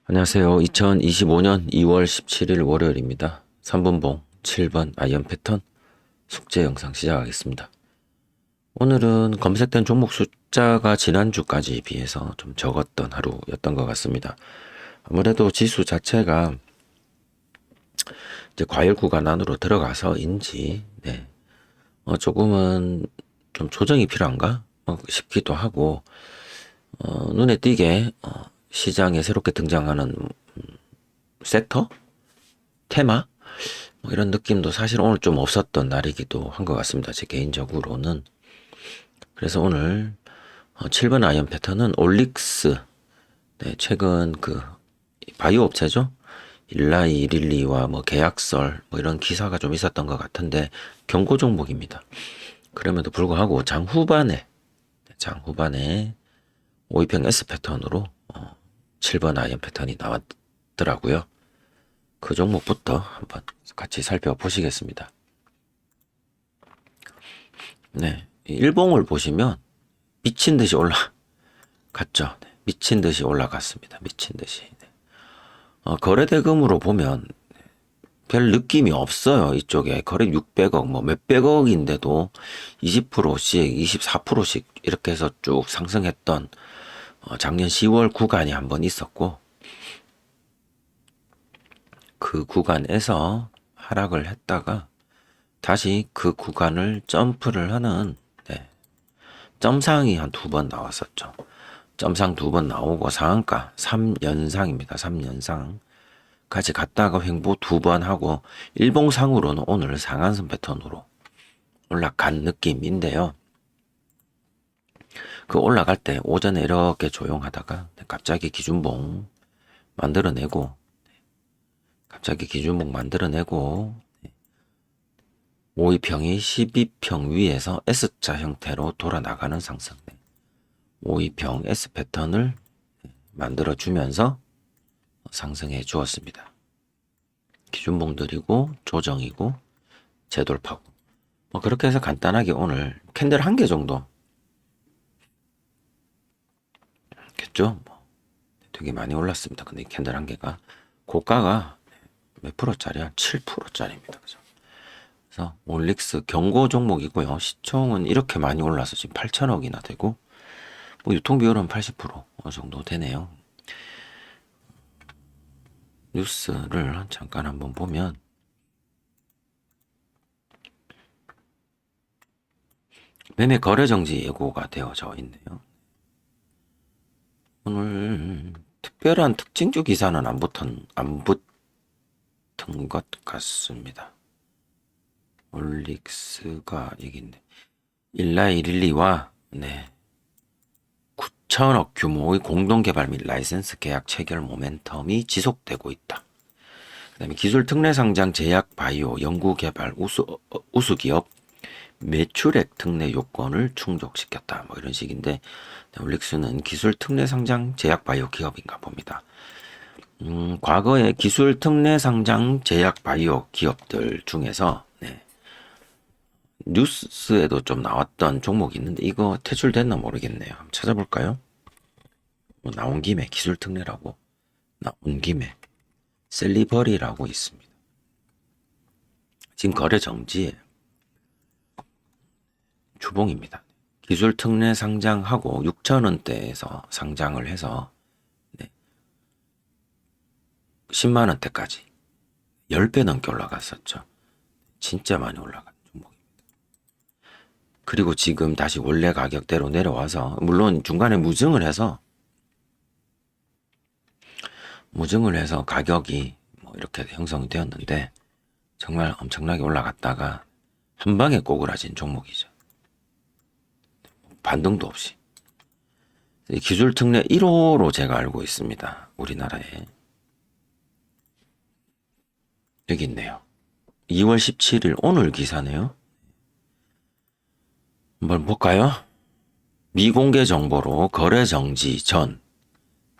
안녕하세요. 2025년 2월 17일 월요일입니다. 3분봉 7번 아이언 패턴 숙제 영상 시작하겠습니다. 오늘은 검색된 종목 숫자가 지난주까지 비해서 좀 적었던 하루였던 것 같습니다. 아무래도 지수 자체가 이제 과열 구간 안으로 들어가서인지 조금은 좀 조정이 필요한가 싶기도 하고, 눈에 띄게 시장에 새롭게 등장하는 섹터? 테마? 뭐 이런 느낌도 사실 오늘 좀 없었던 날이기도 한 것 같습니다. 제 개인적으로는. 그래서 오늘 7번 아이언 패턴은 올릭스, 최근 그 바이오 업체죠. 일라이, 이릴리와 뭐 계약설 뭐 이런 기사가 좀 있었던 것 같은데 경고 종목입니다. 그럼에도 불구하고 장후반에 5위평 S 패턴으로 7번 아이언 패턴이 나왔더라고요. 그 종목부터 한번 같이 살펴보시겠습니다. 네, 일봉을 보시면 미친 듯이 올라갔죠. 네, 미친 듯이 올라갔습니다. 미친 듯이. 네. 거래대금으로 보면 별 느낌이 없어요. 이쪽에 거래 600억, 뭐 몇백억인데도 20%씩, 24%씩 이렇게 해서 쭉 상승했던 작년 10월 구간이 한번 있었고, 그 구간에서 하락을 했다가 다시 그 구간을 점프를 하는 점상이 한 두 번 나왔었죠. 점상 두 번 나오고 상한가 3연상입니다. 3연상 같이 갔다가 횡보 두 번 하고 일봉상으로는 오늘 상한선 패턴으로 올라간 느낌인데요. 그 올라갈 때 오전에 이렇게 조용하다가 갑자기 기준봉 만들어내고 5위평이 12평 위에서 S자 형태로 돌아나가는 상승. 5위평 S 패턴을 만들어주면서 상승해 주었습니다. 기준봉들이고 조정이고 재돌파고 뭐 그렇게 해서 간단하게 오늘 캔들 한 개 정도 겠죠. 뭐 되게 많이 올랐습니다. 근데 이 캔들 한 개가 고가가 몇 프로짜리야? 7%짜리입니다. 그죠? 그래서 올릭스 경고 종목이고요. 시총은 이렇게 많이 올라서 지금 8천억이나 되고 뭐 유통 비율은 80% 정도 되네요. 뉴스를 잠깐 한번 보면 매매 거래 정지 예고가 되어져 있네요. 오늘 특별한 특징주 기사는 안 붙은 것 같습니다. 올릭스가 여기인데 일라이릴리와 9천억 규모의 공동개발 및 라이센스 계약 체결 모멘텀이 지속되고 있다. 그 다음에 기술 특례 상장 제약 바이오 연구개발 우수기업 매출액 특례 요건을 충족시켰다. 뭐 이런 식인데 올릭스는 기술 특례 상장 제약 바이오 기업인가 봅니다. 과거에 기술 특례 상장 제약 바이오 기업들 중에서 뉴스에도 좀 나왔던 종목이 있는데 이거 퇴출됐나 모르겠네요. 한번 찾아볼까요? 뭐 나온 김에 기술 특례라고 나온 김에 셀리버리라고 있습니다. 지금 거래 정지에 주봉입니다. 기술 특례 상장하고 6천원대에서 상장을 해서 10만원대까지 10배 넘게 올라갔었죠. 진짜 많이 올라간 종목입니다. 그리고 지금 다시 원래 가격대로 내려와서 물론 중간에 무증을 해서 가격이 뭐 이렇게 형성이 되었는데 정말 엄청나게 올라갔다가 한 방에 꼬그라진 종목이죠. 반등도 없이. 기술 특례 1호로 제가 알고 있습니다. 우리나라에. 여기 있네요. 2월 17일 오늘 기사네요. 한번 볼까요? 미공개 정보로 거래 정지 전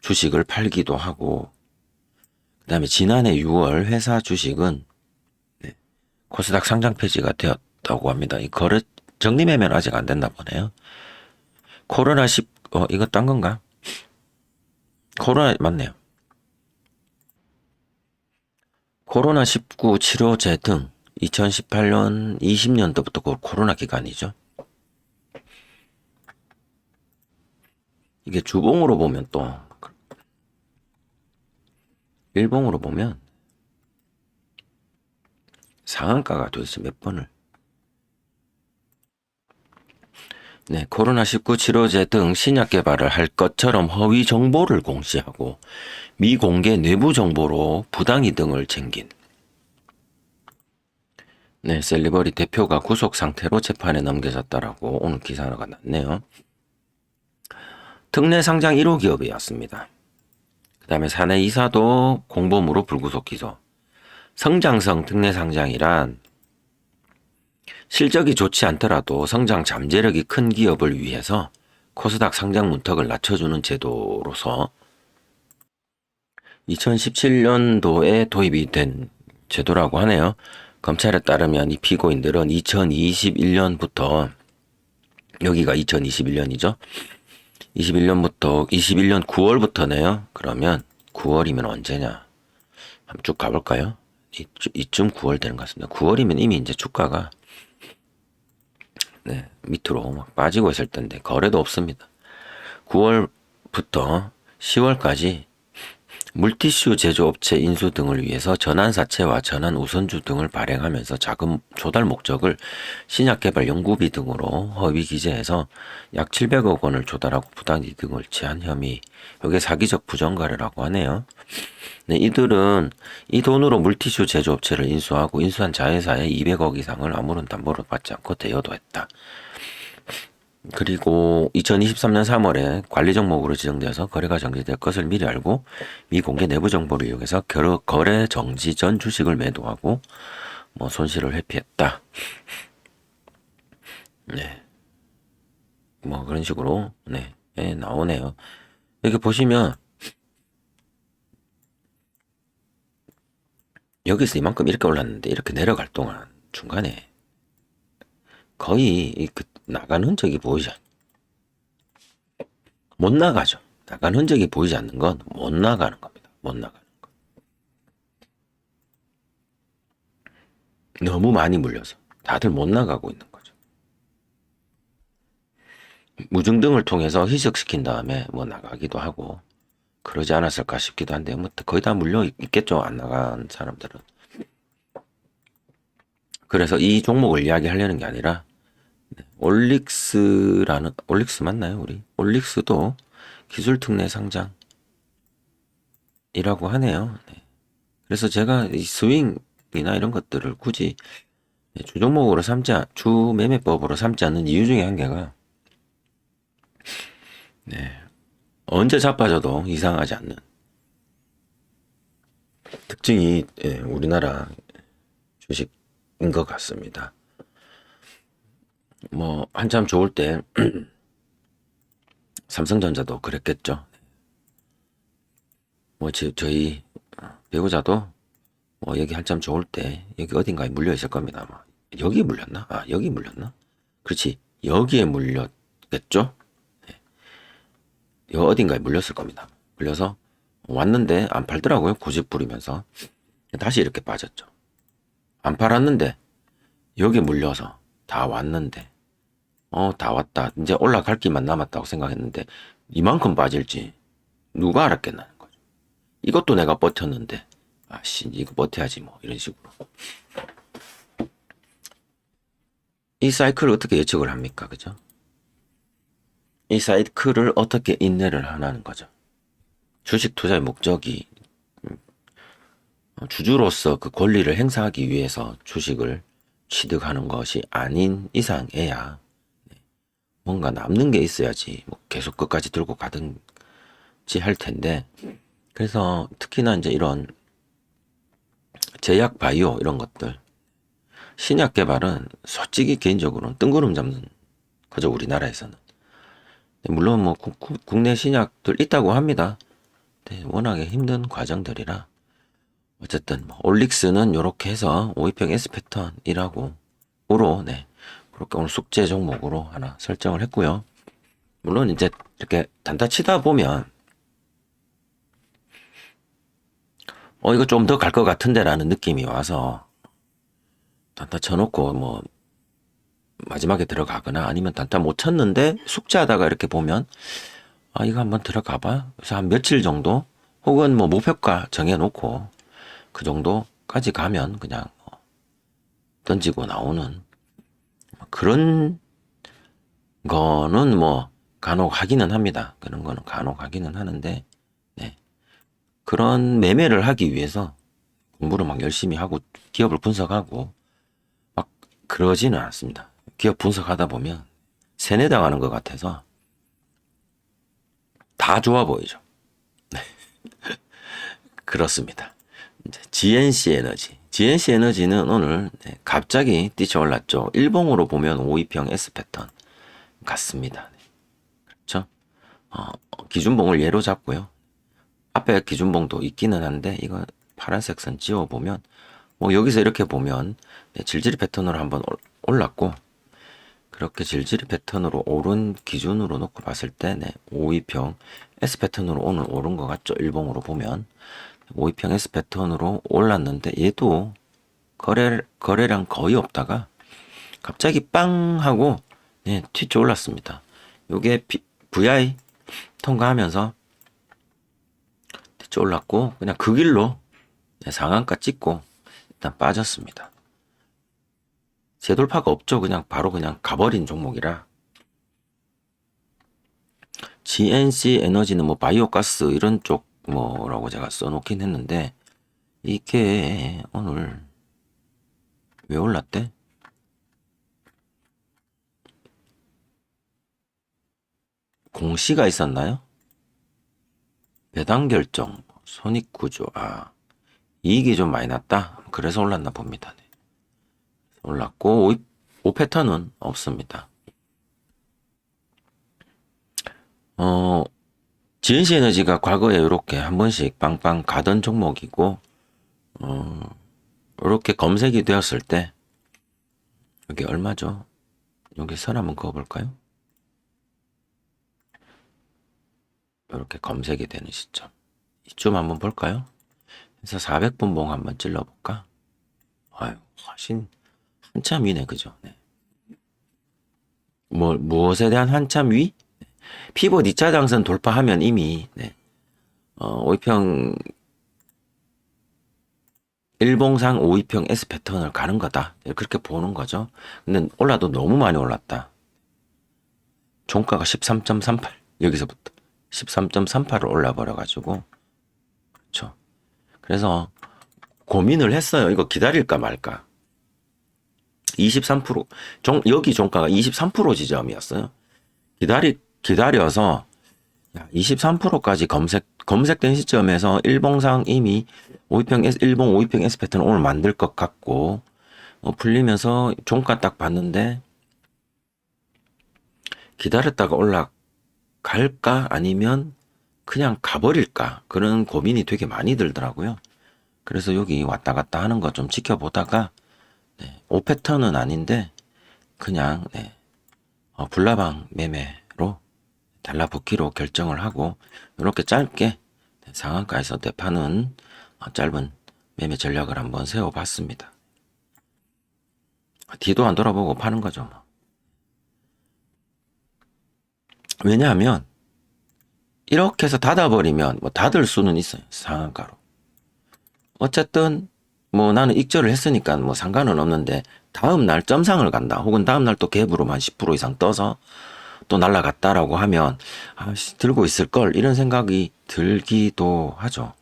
주식을 팔기도 하고 그 다음에 지난해 6월 회사 주식은 코스닥 상장 폐지가 되었다고 합니다. 이 거래 정리 매매는 아직 안 됐나 보네요. 코로나 10 이거 딴 건가? 코로나 맞네요. 코로나19 치료제 등 2018년, 20년도부터 그 코로나 기간이죠. 이게 주봉으로 보면 또 일봉으로 보면 상한가가 도대체 몇 번을 네, 코로나19 치료제 등 신약 개발을 할 것처럼 허위 정보를 공시하고 미공개 내부 정보로 부당이득을 챙긴 네, 셀리버리 대표가 구속 상태로 재판에 넘겨졌다라고 오늘 기사가 났네요. 특례 상장 1호 기업이었습니다. 그 다음에 사내 이사도 공범으로 불구속 기소. 성장성 특례 상장이란 실적이 좋지 않더라도 성장 잠재력이 큰 기업을 위해서 코스닥 상장 문턱을 낮춰주는 제도로서 2017년도에 도입이 된 제도라고 하네요. 검찰에 따르면 이 피고인들은 2021년부터 여기가 2021년이죠. 21년부터 21년 9월부터네요. 그러면 9월이면 언제냐? 한번 쭉 가볼까요? 이쯤 9월 되는 것 같습니다. 9월이면 이미 이제 주가가 네, 밑으로 막 빠지고 있을 텐데 거래도 없습니다. 9월부터 10월까지 물티슈 제조업체 인수 등을 위해서 전환사채와 전환우선주 등을 발행하면서 자금 조달 목적을 신약개발 연구비 등으로 허위 기재해서 약 700억 원을 조달하고 부당이득을 취한 혐의. 이게 사기적 부정거래라고 하네요. 네, 이들은 이 돈으로 물티슈 제조업체를 인수하고 인수한 자회사에 200억 이상을 아무런 담보를 받지 않고 대여도 했다. 그리고 2023년 3월에 관리 종목으로 지정되어서 거래가 정지될 것을 미리 알고 미공개 내부 정보를 이용해서 거래 정지 전 주식을 매도하고 뭐 손실을 회피했다. 네. 뭐 그런 식으로 네, 나오네요. 여기 보시면 여기서 이만큼 이렇게 올랐는데 이렇게 내려갈 동안 중간에 거의 나간 흔적이 보이지 못 나가죠. 나간 흔적이 보이지 않는 건 못 나가는 겁니다. 못 나가는 거. 너무 많이 물려서 다들 못 나가고 있는 거죠. 무증등을 통해서 희석시킨 다음에 뭐 나가기도 하고 그러지 않았을까 싶기도 한데 뭐 거의 다 물려 있겠죠. 안 나간 사람들은. 그래서 이 종목을 이야기하려는 게 아니라 올릭스 맞나요, 우리? 올릭스도 기술특례 상장이라고 하네요. 네. 그래서 제가 이 스윙이나 이런 것들을 굳이 주종목으로 주 매매법으로 삼지 않는 이유 중에 한 개가, 네. 언제 자빠져도 이상하지 않는 특징이 우리나라 주식인 것 같습니다. 뭐 한참 좋을 때 삼성전자도 그랬겠죠. 뭐 저희 배우자도 뭐 여기 한참 좋을 때 여기 어딘가에 물려 있을 겁니다. 아마. 여기 물렸나? 여기 물렸나? 그렇지. 여기에 물렸겠죠? 네. 여 어딘가에 물렸을 겁니다. 물려서 왔는데 안 팔더라고요. 고집 부리면서 다시 이렇게 빠졌죠. 안 팔았는데 여기 물려서 다 왔는데 다 왔다. 이제 올라갈 길만 남았다고 생각했는데 이만큼 빠질지 누가 알았겠나는 거죠. 이것도 내가 버텼는데 이거 버텨야지 뭐 이런 식으로. 이 사이클을 어떻게 예측을 합니까? 그죠? 이 사이클을 어떻게 인내를 하라는 거죠. 주식 투자의 목적이 주주로서 그 권리를 행사하기 위해서 주식을 취득하는 것이 아닌 이상에야 뭔가 남는 게 있어야지 뭐 계속 끝까지 들고 가든지 할 텐데, 그래서 특히나 이제 이런 제약 바이오 이런 것들 신약 개발은 솔직히 개인적으로는 뜬구름 잡는 거죠. 우리나라에서는. 물론 뭐 국내 신약들 있다고 합니다. 워낙에 힘든 과정들이라 어쨌든 뭐 올릭스는 이렇게 해서 오이평 S 패턴이라고 네. 그렇게 오늘 숙제 종목으로 하나 설정을 했고요. 물론 이제 이렇게 단타 치다 보면 이거 좀 더 갈 것 같은데라는 느낌이 와서 단타 쳐놓고 뭐 마지막에 들어가거나 아니면 단타 못 쳤는데 숙제하다가 이렇게 보면 이거 한번 들어가봐. 그래서 한 며칠 정도 혹은 뭐 목표가 정해놓고 그 정도까지 가면 그냥 던지고 나오는 그런 거는 뭐 간혹 하기는 합니다. 그런 거는 간혹 하기는 하는데, 네. 그런 매매를 하기 위해서 공부를 막 열심히 하고 기업을 분석하고 막 그러지는 않습니다. 기업 분석하다 보면 세뇌당하는 것 같아서 다 좋아 보이죠. 그렇습니다. 이제 GNC 에너지. GNC 에너지는 오늘 갑자기 뛰쳐올랐죠. 일봉으로 보면 5위평 S 패턴 같습니다. 그렇죠? 기준봉을 예로 잡고요. 앞에 기준봉도 있기는 한데 이거 파란색 선 지워보면 뭐 여기서 이렇게 보면 질질 패턴으로 한번 올랐고 그렇게 질질 패턴으로 오른 기준으로 놓고 봤을 때 5위평 S 패턴으로 오늘 오른 것 같죠. 일봉으로 보면 5위평 S 패턴으로 올랐는데 얘도 거래량 거의 없다가 갑자기 빵 하고 튀쳐 올랐습니다. 요게 VI 통과하면서 튀쳐 올랐고 그냥 그 길로 상한가 찍고 일단 빠졌습니다. 재돌파가 없죠. 그냥 바로 그냥 가버린 종목이라. GNC 에너지는 뭐 바이오가스 이런 쪽 뭐라고 제가 써놓긴 했는데 이게 오늘 왜 올랐대? 공시가 있었나요? 배당 결정, 손익구조, 이익이 좀 많이 났다. 그래서 올랐나 봅니다. 올랐고 5 패턴은 없습니다. GNC 에너지가 과거에 이렇게 한 번씩 빵빵 가던 종목이고 이렇게 검색이 되었을 때 여기 얼마죠? 여기 선 한번 그어볼까요? 이렇게 검색이 되는 시점 이쯤 한번 볼까요? 그래서 400분봉 한번 찔러볼까? 한참 위네, 그죠? 네. 무엇에 대한 한참 위? 피벗 2차 장선 돌파하면 이미 5위평 일봉상 5위평 S 패턴을 가는 거다. 그렇게 보는 거죠. 근데 올라도 너무 많이 올랐다. 종가가 13.38 여기서부터 13.38을 올라버려가지고 그렇죠. 그래서 고민을 했어요. 이거 기다릴까 말까. 23% 여기 종가가 23% 지점이었어요. 기다려서 23%까지 검색된 시점에서 일봉상 이미 5위평 S, 일봉 5위평 S 패턴 오늘 만들 것 같고 풀리면서 종가 딱 봤는데 기다렸다가 올라갈까 아니면 그냥 가버릴까 그런 고민이 되게 많이 들더라고요. 그래서 여기 왔다 갔다 하는 거 좀 지켜보다가 5 패턴은 아닌데 그냥 불나방 매매로 달라붙기로 결정을 하고 이렇게 짧게 상한가에서 대파는 짧은 매매 전략을 한번 세워봤습니다. 뒤도 안 돌아보고 파는 거죠. 왜냐하면 이렇게 해서 닫아버리면 뭐 닫을 수는 있어요. 상한가로. 어쨌든 뭐 나는 익절을 했으니까 뭐 상관은 없는데 다음 날 점상을 간다. 혹은 다음 날 또 갭으로만 10% 이상 떠서 또 날라갔다라고 하면 들고 있을 걸 이런 생각이 들기도 하죠.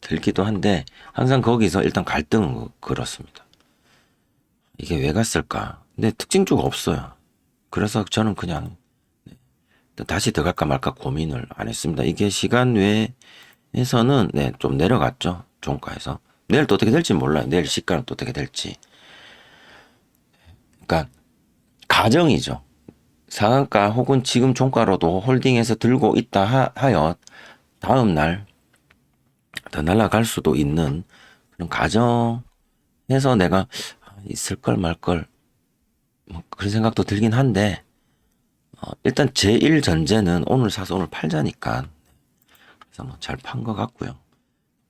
들기도 한데 항상 거기서 일단 갈등은 그렇습니다. 이게 왜 갔을까? 근데 특징주가 없어요. 그래서 저는 그냥 다시 들어갈까 말까 고민을 안 했습니다. 이게 시간 외에서는 좀 내려갔죠. 종가에서. 내일 또 어떻게 될지 몰라요. 내일 시가는 또 어떻게 될지. 그러니까 가정이죠. 상한가 혹은 지금 종가로도 홀딩해서 들고 있다 하여 다음 날 더 날아갈 수도 있는 그런 가정에서 내가 있을 걸 말 걸 뭐 그런 생각도 들긴 한데 일단 제1 전제는 오늘 사서 오늘 팔자니까 그래서 뭐 잘 판 것 같고요.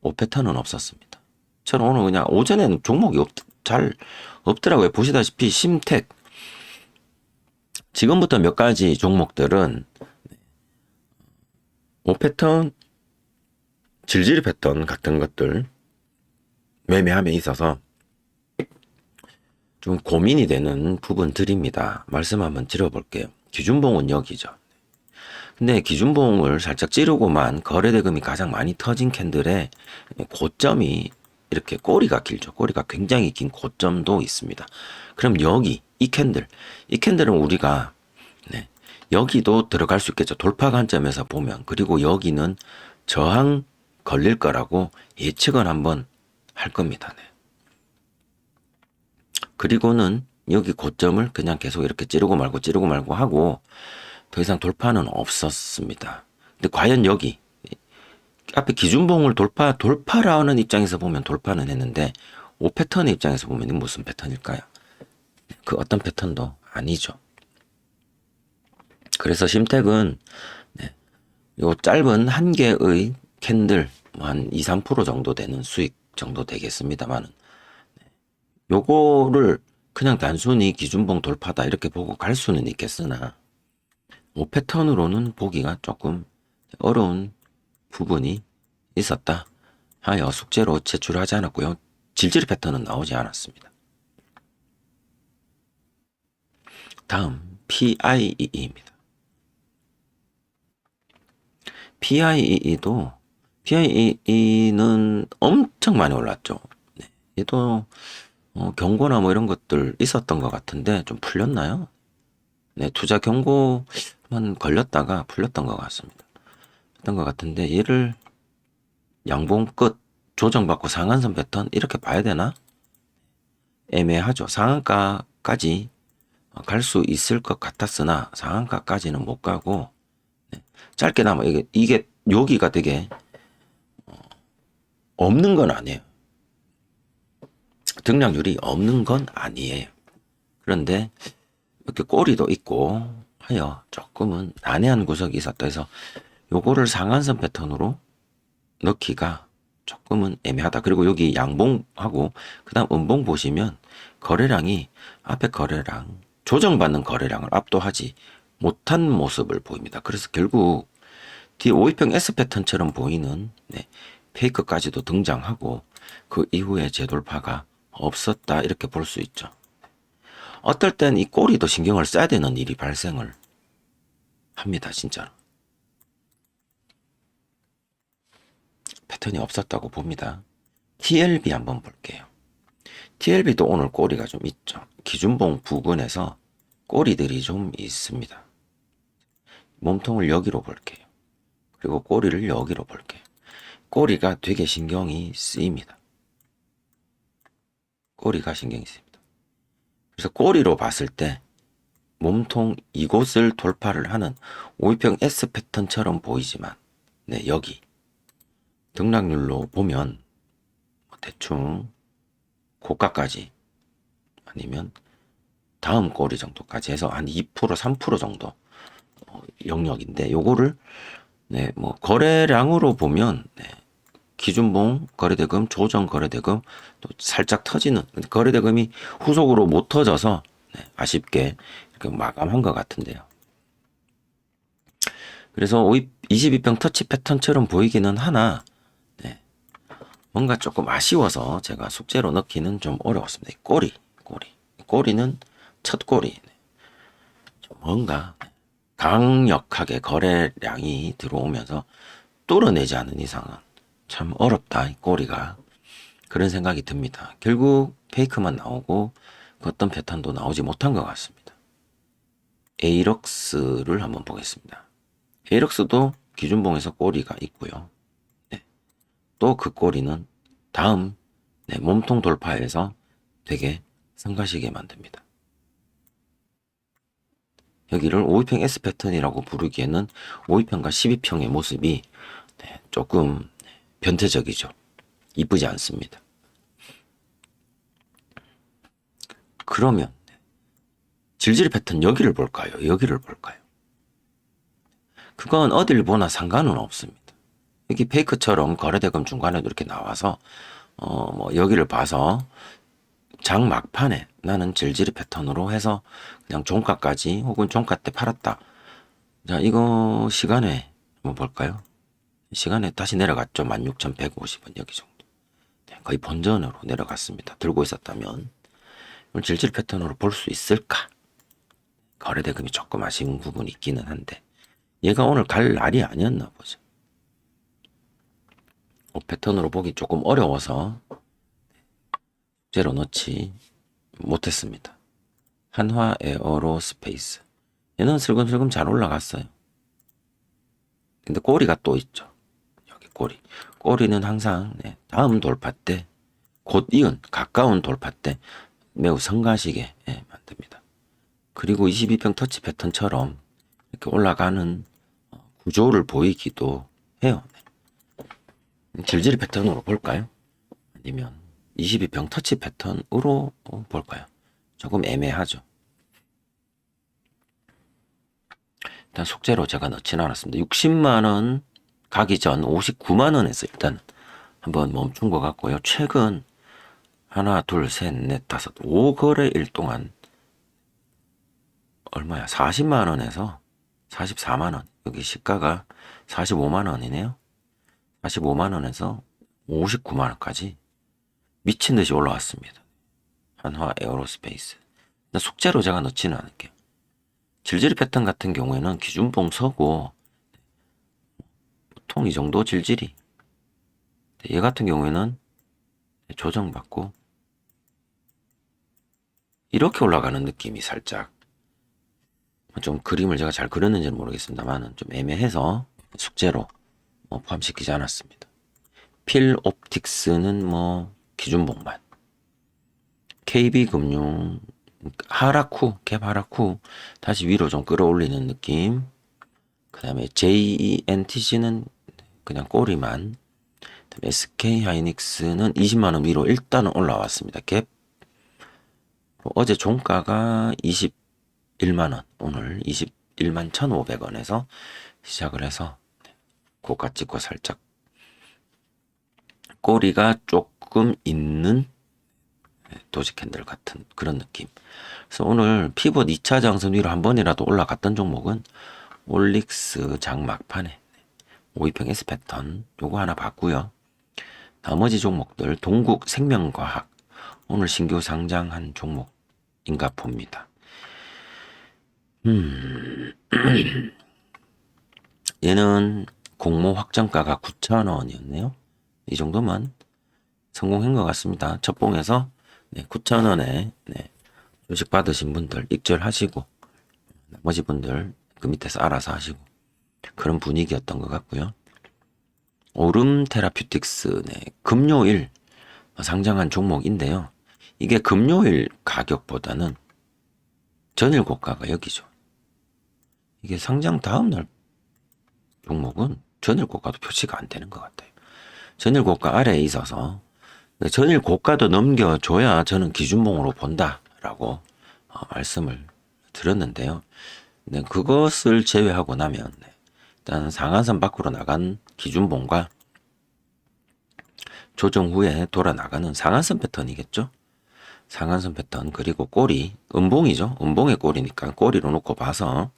5 패턴은 없었습니다. 저는 오늘 그냥 오전에는 종목이 잘 없더라고요. 보시다시피 심택 지금부터 몇 가지 종목들은 5 패턴, 질질 패턴 같은 것들 매매함에 있어서 좀 고민이 되는 부분들입니다. 말씀 한번 드려볼게요. 기준봉은 여기죠. 근데 기준봉을 살짝 찌르고만 거래대금이 가장 많이 터진 캔들의 고점이 이렇게 꼬리가 길죠. 꼬리가 굉장히 긴 고점도 있습니다. 그럼 여기 이 캔들은 우리가 여기도 들어갈 수 있겠죠. 돌파 관점에서 보면. 그리고 여기는 저항 걸릴 거라고 예측은 한번 할 겁니다. 그리고는 여기 고점을 그냥 계속 이렇게 찌르고 말고 하고 더 이상 돌파는 없었습니다. 근데 과연 여기 앞에 기준봉을 돌파라는 입장에서 보면 돌파는 했는데 5패턴의 입장에서 보면 무슨 패턴일까요? 그 어떤 패턴도 아니죠. 그래서 심택은 요 짧은 한 개의 캔들 한 2, 3% 정도 되는 수익 정도 되겠습니다만 요거를 그냥 단순히 기준봉 돌파다 이렇게 보고 갈 수는 있겠으나 5패턴으로는 보기가 조금 어려운 부분이 있었다 하여 숙제로 제출하지 않았고요. 질질 패턴은 나오지 않았습니다. 다음 PIEE입니다. PIEE는 엄청 많이 올랐죠. 얘도 경고나 뭐 이런 것들 있었던 것 같은데 좀 풀렸나요? 투자 경고만 걸렸다가 풀렸던 것 같습니다. 했던 것 같은데 얘를 양봉 끝 조정받고 상한선 패턴 이렇게 봐야 되나? 애매하죠. 상한가까지 갈 수 있을 것 같았으나 상한가까지는 못 가고 짧게나마 이게 여기가 되게 없는 건 아니에요. 등락률이 없는 건 아니에요. 그런데 이렇게 꼬리도 있고 하여 조금은 난해한 구석이 있었다 해서 요거를 상한선 패턴으로 넣기가 조금은 애매하다. 그리고 여기 양봉하고 그 다음 음봉 보시면 거래량이 앞에 거래량 조정받는 거래량을 압도하지 못한 모습을 보입니다. 그래서 결국 뒤에 5일평 S 패턴처럼 보이는 페이크까지도 등장하고 그 이후에 재돌파가 없었다 이렇게 볼 수 있죠. 어떨 땐 이 꼬리도 신경을 써야 되는 일이 발생을 합니다. 진짜로. 패턴이 없었다고 봅니다. TLB 한번 볼게요. TLB도 오늘 꼬리가 좀 있죠. 기준봉 부근에서 꼬리들이 좀 있습니다. 몸통을 여기로 볼게요. 그리고 꼬리를 여기로 볼게요. 꼬리가 되게 신경이 쓰입니다. 꼬리가 신경이 쓰입니다. 그래서 꼬리로 봤을 때 몸통 이곳을 돌파를 하는 5일평 S 패턴처럼 보이지만 여기 등락률로 보면 대충 고가까지 아니면 다음 꼬리 정도까지 해서 한 2%, 3% 정도 영역인데 요거를 뭐 거래량으로 보면 기준봉 거래대금, 조정 거래대금 또 살짝 터지는 거래대금이 후속으로 못 터져서 아쉽게 이렇게 마감한 것 같은데요. 그래서 22평 터치 패턴처럼 보이기는 하나 뭔가 조금 아쉬워서 제가 숙제로 넣기는 좀 어려웠습니다. 꼬리는 첫 꼬리. 좀 뭔가 강력하게 거래량이 들어오면서 뚫어내지 않은 이상은 참 어렵다, 이 꼬리가. 그런 생각이 듭니다. 결국 페이크만 나오고 어떤 패턴도 나오지 못한 것 같습니다. 에이럭스를 한번 보겠습니다. 에이럭스도 기준봉에서 꼬리가 있고요. 또 그 꼬리는 다음 몸통 돌파에서 되게 성가시게 만듭니다. 여기를 5일평 S 패턴이라고 부르기에는 5일평과 12평의 모습이 조금 변태적이죠. 이쁘지 않습니다. 그러면 질질 패턴 여기를 볼까요? 여기를 볼까요? 그건 어딜 보나 상관은 없습니다. 여기 페이크처럼 거래대금 중간에도 이렇게 나와서 뭐 여기를 봐서 장 막판에 나는 질질이 패턴으로 해서 그냥 종가까지 혹은 종가 때 팔았다. 자, 이거 시간에 한번 볼까요? 시간에 다시 내려갔죠. 16,150원 여기 정도. 네, 거의 본전으로 내려갔습니다. 들고 있었다면 질질 패턴으로 볼 수 있을까? 거래대금이 조금 아쉬운 부분이 있기는 한데 얘가 오늘 갈 날이 아니었나 보죠. 패턴으로 보기 조금 어려워서 제로 넣지 못했습니다. 한화 에어로스페이스 얘는 슬금슬금 잘 올라갔어요. 근데 꼬리가 또 있죠. 여기 꼬리는 항상 다음 돌파 때 곧 이은 가까운 돌파 때 매우 성가시게 만듭니다. 그리고 22평 터치 패턴처럼 이렇게 올라가는 구조를 보이기도 해요. 질질 패턴으로 볼까요? 아니면 22평 터치 패턴으로 볼까요? 조금 애매하죠. 일단 속재로 제가 넣지는 않았습니다. 60만원 가기 전 59만원에서 일단 한번 멈춘 것 같고요. 최근 하나, 둘, 셋, 넷, 다섯, 5거래일 동안 얼마야? 40만원에서 44만원. 여기 시가가 45만원이네요. 45만원에서 59만원까지 미친 듯이 올라왔습니다. 한화 에어로스페이스. 속재로 제가 넣지는 않을게요. 질질 패턴 같은 경우에는 기준봉 서고 보통 이 정도 질질이, 얘 같은 경우에는 조정받고 이렇게 올라가는 느낌이 살짝, 좀 그림을 제가 잘 그렸는지는 모르겠습니다만 좀 애매해서 숙제로 포함시키지 않았습니다. 필옵틱스는 뭐 기준봉만, KB금융 하락 후, 갭 하락 후 다시 위로 좀 끌어올리는 느낌. 그 다음에 JENTC는 그냥 꼬리만. SK하이닉스는 20만원 위로 일단은 올라왔습니다. 갭. 어제 종가가 21만원, 오늘 21만 1,500원에서 시작을 해서 고가 찍고 살짝 꼬리가 조금 있는 도지 캔들 같은 그런 느낌. 그래서 오늘 피벗 2차 장선 위로 한 번이라도 올라갔던 종목은 올릭스 장 막판에 5위평 S 패턴 요거 하나 봤고요. 나머지 종목들 동국 생명과학 오늘 신규 상장한 종목인가 봅니다. 얘는 공모 확정가가 9,000원이었네요. 이 정도면 성공한 것 같습니다. 첫 봉에서 9,000원에 주식 받으신 분들 익절하시고 나머지 분들 그 밑에서 알아서 하시고 그런 분위기였던 것 같고요. 오름 테라퓨틱스 금요일 상장한 종목인데요. 이게 금요일 가격보다는 전일 고가가 여기죠. 이게 상장 다음날 종목은 전일 고가도 표시가 안 되는 것 같아요. 전일 고가 아래에 있어서 전일 고가도 넘겨줘야 저는 기준봉으로 본다라고 말씀을 드렸는데요. 그것을 제외하고 나면 일단 상한선 밖으로 나간 기준봉과 조정 후에 돌아 나가는 상한선 패턴이겠죠. 상한선 패턴 그리고 꼬리 음봉이죠. 음봉의 꼬리니까 꼬리로 놓고 봐서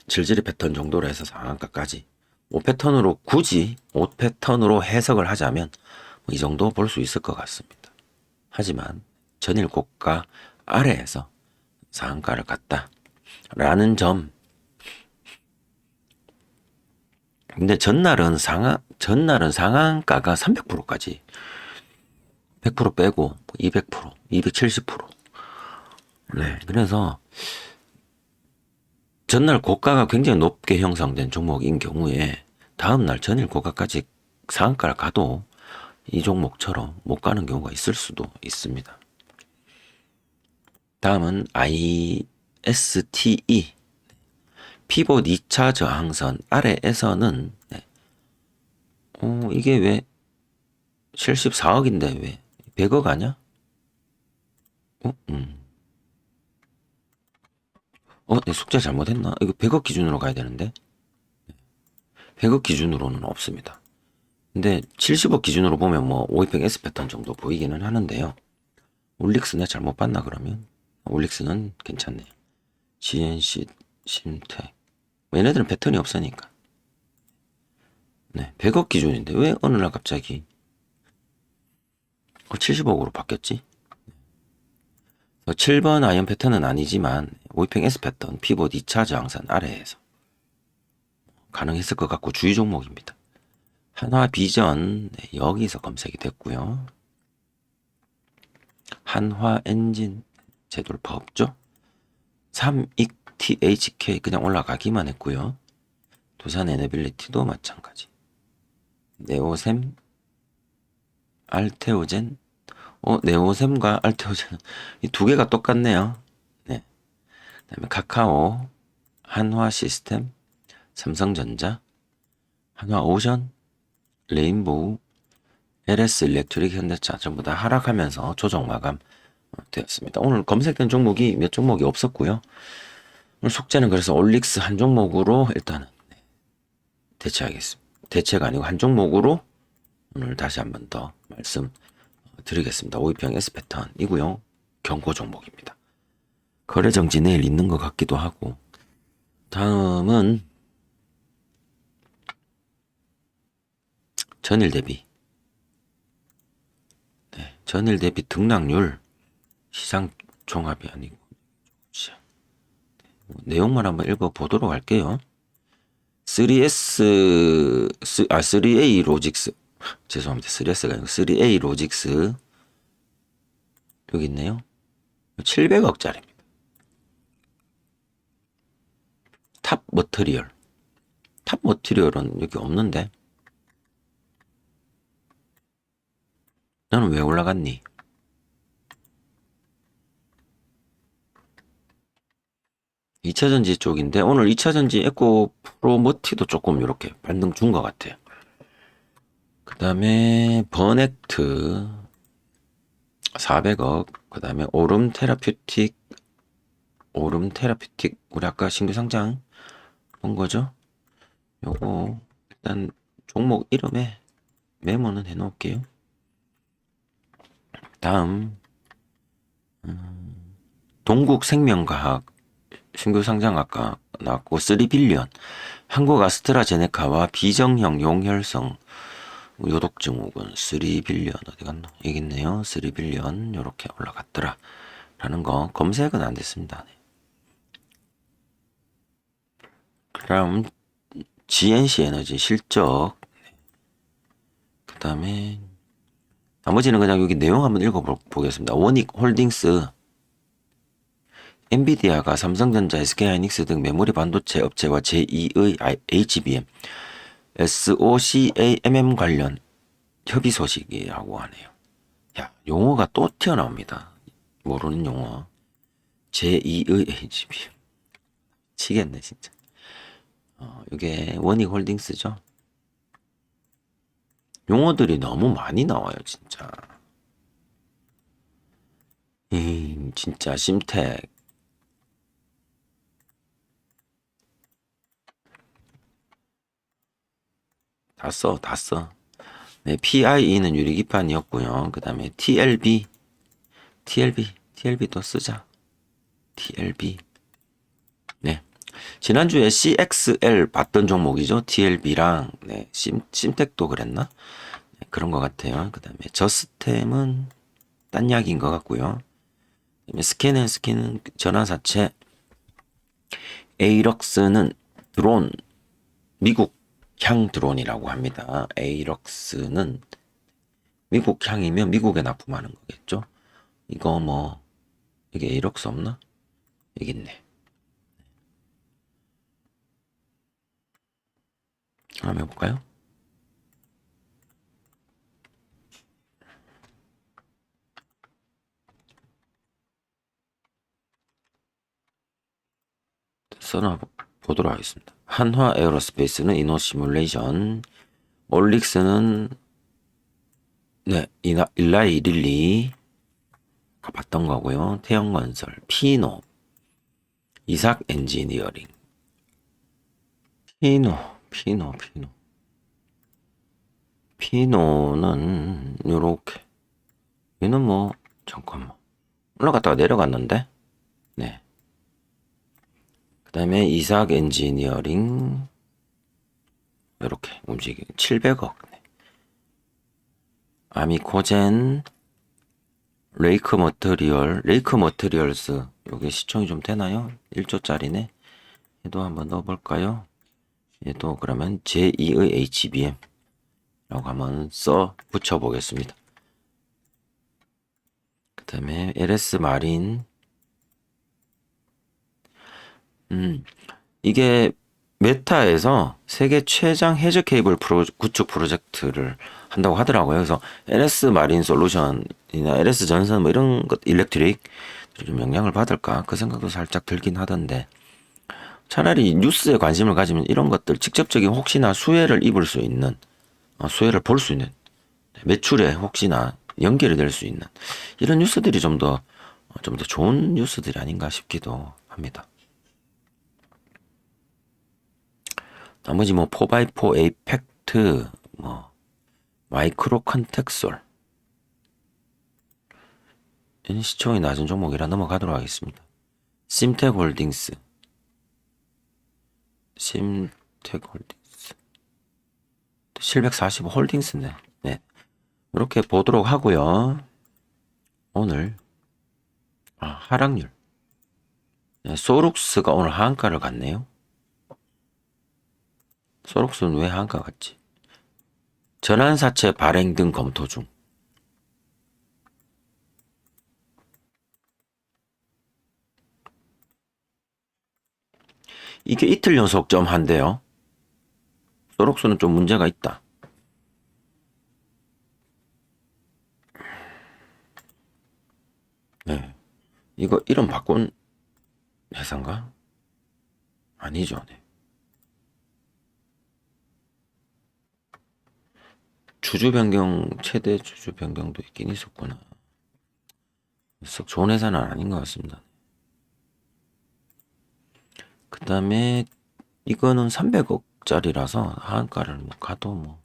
질질이 패턴 정도로 해서 상한가까지 5패턴으로 굳이 5패턴으로 해석을 하자면 이 정도 볼 수 있을 것 같습니다. 하지만 전일 고가 아래에서 상한가를 갔다 라는 점. 근데 전날은 상한가가 300%까지 100% 빼고 200%, 270%. 그래서 전날 고가가 굉장히 높게 형성된 종목인 경우에 다음날 전일 고가까지 상한가를 가도 이 종목처럼 못 가는 경우가 있을 수도 있습니다. 다음은 ISTE 피봇 2차 저항선 아래에서는 이게 왜 74억인데 왜 100억 아냐? 내 숙제 잘못했나? 이거 100억 기준으로 가야 되는데. 100억 기준으로는 없습니다. 근데 70억 기준으로 보면 뭐 520 S 패턴 정도 보이기는 하는데요. 올릭스 내 잘못 봤나 그러면? 올릭스는 괜찮네요. GNC, 심텍. 얘네들은 패턴이 없으니까. 네, 100억 기준인데 왜 어느 날 갑자기 70억으로 바뀌었지? 7번 아이언 패턴은 아니지만 520 S 패턴 피봇 2차 저항선 아래에서 가능했을 것 같고 주의 종목입니다. 한화 비전 네, 여기서 검색이 됐고요. 한화 엔진 재돌파 없죠? 3익 THK 그냥 올라가기만 했고요. 두산 에너빌리티도 마찬가지. 네오셈, 알테오젠, 네오셈과 알테오젠 이 두 개가 똑같네요. 네. 그다음에 카카오, 한화 시스템, 삼성전자, 한화오션, 레인보우, LS 일렉트릭, 현대차 전부 다 하락하면서 조정 마감 되었습니다. 오늘 검색된 종목이 몇 종목이 없었고요. 오늘 속재는 그래서 올릭스 한 종목으로 일단은 대체하겠습니다. 대체가 아니고 한 종목으로 오늘 다시 한번 더 말씀 드리겠습니다. 520평 S 패턴이고요. 경고 종목입니다. 거래 정지 내일 있는 것 같기도 하고. 다음은 전일 대비. 네, 전일 대비 등락률 시장 종합이 아니고 내용만 한번 읽어보도록 할게요. 3A 로직스 죄송합니다. 3S가 아니고 3A 로직스 여기 있네요. 700억짜리입니다. 탑 머티리얼 탑 머티리얼은 여기 없는데 나는 왜 올라갔니? (2차전지) 쪽인데 오늘 2차전지 에코 프로머티도 조금 이렇게 반등 준 것 같아요. 그 다음에 버넥트 400억 그 다음에 오름 테라퓨틱 우리 아까 신규 상장 본 거죠? 요거 일단 종목 이름에 메모는 해 놓을게요. 다음 동국생명과학 신규 상장 아까 나왔고 3빌리언 한국 아스트라제네카와 비정형 용혈성 요독 증후군 3빌리언 어디 갔나? 여기 있네요. 3빌리언 요렇게 올라갔더라 라는 거 검색은 안 됐습니다. 네. 그다음 GNC 에너지 실적 그 다음에 나머지는 그냥 여기 내용 한번 읽어보겠습니다. 원익 홀딩스 엔비디아가 삼성전자, SK하이닉스 등 메모리 반도체 업체와 제2의 HBM, SOCAMM 관련 협의 소식이라고 하네요. 야, 용어가 또 튀어나옵니다. 모르는 용어. 제2의 HBM. 치겠네, 진짜. 이게 원익 홀딩스죠. 용어들이 너무 많이 나와요, 진짜. 진짜 심택. 다 써. 네, PIE는 유리기판이었고요. 그 다음에 TLB도 쓰자. TLB. 네. 지난주에 CXL 봤던 종목이죠. TLB랑, 네, 심텍도 그랬나? 네, 그런 것 같아요. 그 다음에 저스템은 딴 약인 것 같고요. 그다음에 스캔은 전환사채. 에이럭스는 드론, 미국 향 드론이라고 합니다. 에이럭스는 미국 향이면 미국에 납품하는 거겠죠. 이거 뭐 이게 에이럭스 없나? 여기 있네. 한번 해볼까요? 써놔 보도록 하겠습니다. 한화 에어로스페이스는 이노 시뮬레이션, 올릭스는 네 일라이 릴리 봤던 거고요. 태영건설, 피노, 이삭 엔지니어링, 피노 피노는 요렇게. 얘는 뭐 잠깐만 올라갔다가 내려갔는데. 네. 그 다음에 이삭 엔지니어링 요렇게 움직이 700억. 네. 아미코젠 레이크 머터리얼스 요게 시총이 좀 되나요? 1조짜리네. 얘도 한번 넣어볼까요? 얘도 그러면 제2의 HBM 라고 한번 써 붙여보겠습니다. 그 다음에 LS 마린. 이게 메타에서 세계 최장 해저 케이블 구축 프로젝트를 한다고 하더라고요. 그래서 LS 마린 솔루션이나 LS 전선 뭐 이런 것 일렉트릭 좀 영향을 받을까 그 생각도 살짝 들긴 하던데, 차라리 뉴스에 관심을 가지면 이런 것들 직접적인 혹시나 수혜를 입을 수 있는 수혜를 볼 수 있는 매출에 혹시나 연결이 될 수 있는 이런 뉴스들이 좀 더 좋은 뉴스들이 아닌가 싶기도 합니다. 나머지 뭐 4x4 에이펙트, 뭐 마이크로 컨텍솔 이런 시총이 낮은 종목이라 넘어가도록 하겠습니다. 심텍 홀딩스 745 홀딩스네. 네. 이렇게 보도록 하고요. 오늘 하락률. 네, 소룩스가 오늘 하한가를 갔네요. 소룩스는 왜 하한가 갔지? 전환사채 발행 등 검토 중. 이게 이틀 연속 점한데요. 소록스는 좀 문제가 있다. 네. 이거 이름 바꾼 회사인가? 아니죠. 네. 주주 변경, 최대 주주 변경도 있긴 있었구나. 썩 좋은 회사는 아닌 것 같습니다. 그 다음에 이거는 300억짜리라서 하한가를 뭐 가도 뭐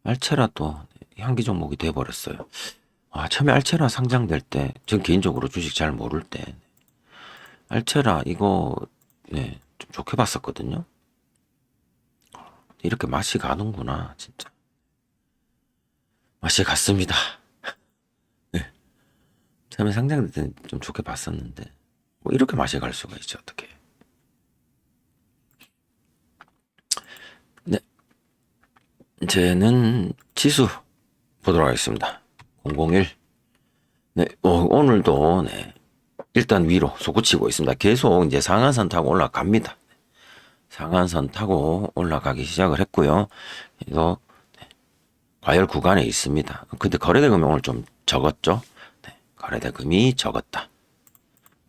알체라 또 향기 종목이 돼버렸어요. 처음에 알체라 상장될 때, 전 개인적으로 주식 잘 모를 때 알체라 이거 네, 좀 좋게 봤었거든요. 이렇게 맛이 가는구나, 진짜. 맛이 갔습니다. 네. 처음에 상장될 때는 좀 좋게 봤었는데 뭐 이렇게 맛이 갈 수가 있죠, 어떻게? 네, 이제는 지수 보도록 하겠습니다. 001. 네, 오늘도 네, 일단 위로 솟구치고 있습니다. 계속 이제 상한선 타고 올라갑니다. 상한선 타고 올라가기 시작을 했고요. 그래서 네, 과열 구간에 있습니다. 근데 거래대금이 오늘 좀 적었죠. 네, 거래대금이 적었다.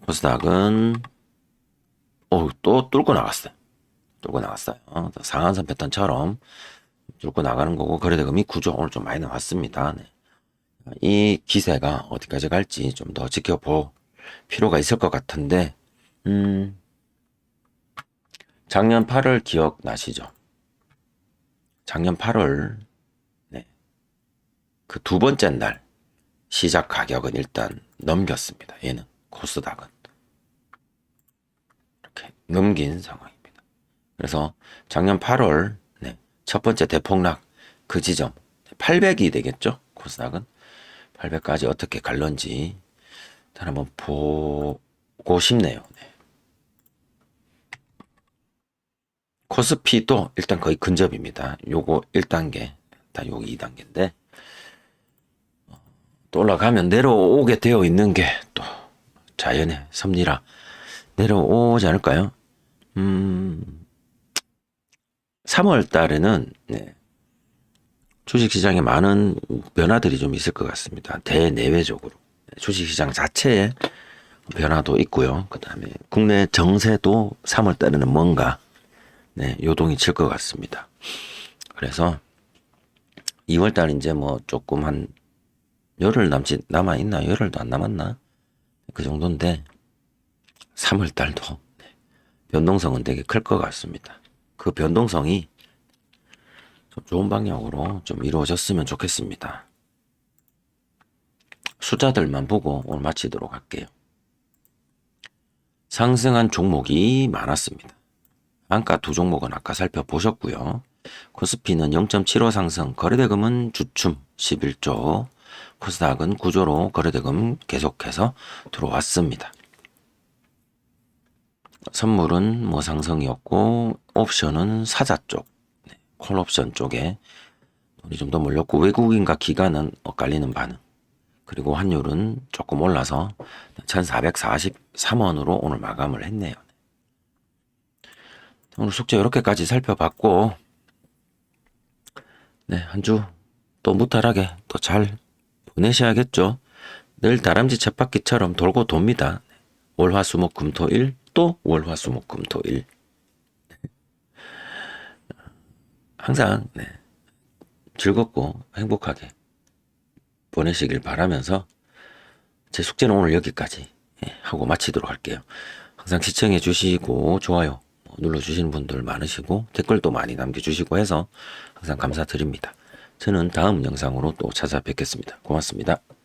코스닥은 또 뚫고 나갔어요. 뚫고 나갔어요. 상한선 패턴처럼 뚫고 나가는 거고, 거래대금이 9조 오늘 좀 많이 나왔습니다. 네. 이 기세가 어디까지 갈지 좀 더 지켜볼 필요가 있을 것 같은데, 작년 8월 기억나시죠? 작년 8월, 네. 그 두 번째 날 시작 가격은 일단 넘겼습니다. 얘는 코스닥은 이렇게 넘긴 상황입니다. 그래서 작년 8월 네, 첫 번째 대폭락 그 지점 800이 되겠죠? 코스닥은 800까지 어떻게 갈런지 일단 한번 보고 싶네요. 네. 코스피도 일단 거의 근접입니다. 요거 1단계, 요거 2단계인데 또 올라가면 내려오게 되어 있는 게 또 자연의 섭리라 내려오지 않을까요? 3월 달에는 네, 주식시장에 많은 변화들이 좀 있을 것 같습니다. 대내외적으로 주식시장 자체에 변화도 있고요. 그 다음에 국내 정세도 3월 달에는 뭔가 네, 요동이 칠 것 같습니다. 그래서 2월 달 이제 뭐 조금 한 열흘 남아있나? 열흘도 안 남았나? 그 정도인데 3월 달도 변동성은 되게 클 것 같습니다. 그 변동성이 좀 좋은 방향으로 좀 이루어졌으면 좋겠습니다. 숫자들만 보고 오늘 마치도록 할게요. 상승한 종목이 많았습니다. 안가 두 종목은 아까 살펴보셨고요. 코스피는 0.75 상승, 거래대금은 주춤 11조, 코스닥은 구조로 거래대금 계속해서 들어왔습니다. 선물은 뭐 상승이었고, 옵션은 사자 쪽, 콜옵션 쪽에 돈이 좀 더 몰렸고, 외국인과 기관은 엇갈리는 반응. 그리고 환율은 조금 올라서 1443원으로 오늘 마감을 했네요. 오늘 숙제 이렇게까지 살펴봤고, 네, 한 주 또 무탈하게 또 잘 보내셔야겠죠. 늘 다람쥐 쳇바퀴처럼 돌고 돕니다. 월화수목금토일, 또 월화수목금토일. 항상 네, 즐겁고 행복하게 보내시길 바라면서 제 숙제는 오늘 여기까지 하고 마치도록 할게요. 항상 시청해 주시고 좋아요 눌러주시는 분들 많으시고 댓글도 많이 남겨주시고 해서 항상 감사드립니다. 저는 다음 영상으로 또 찾아뵙겠습니다. 고맙습니다.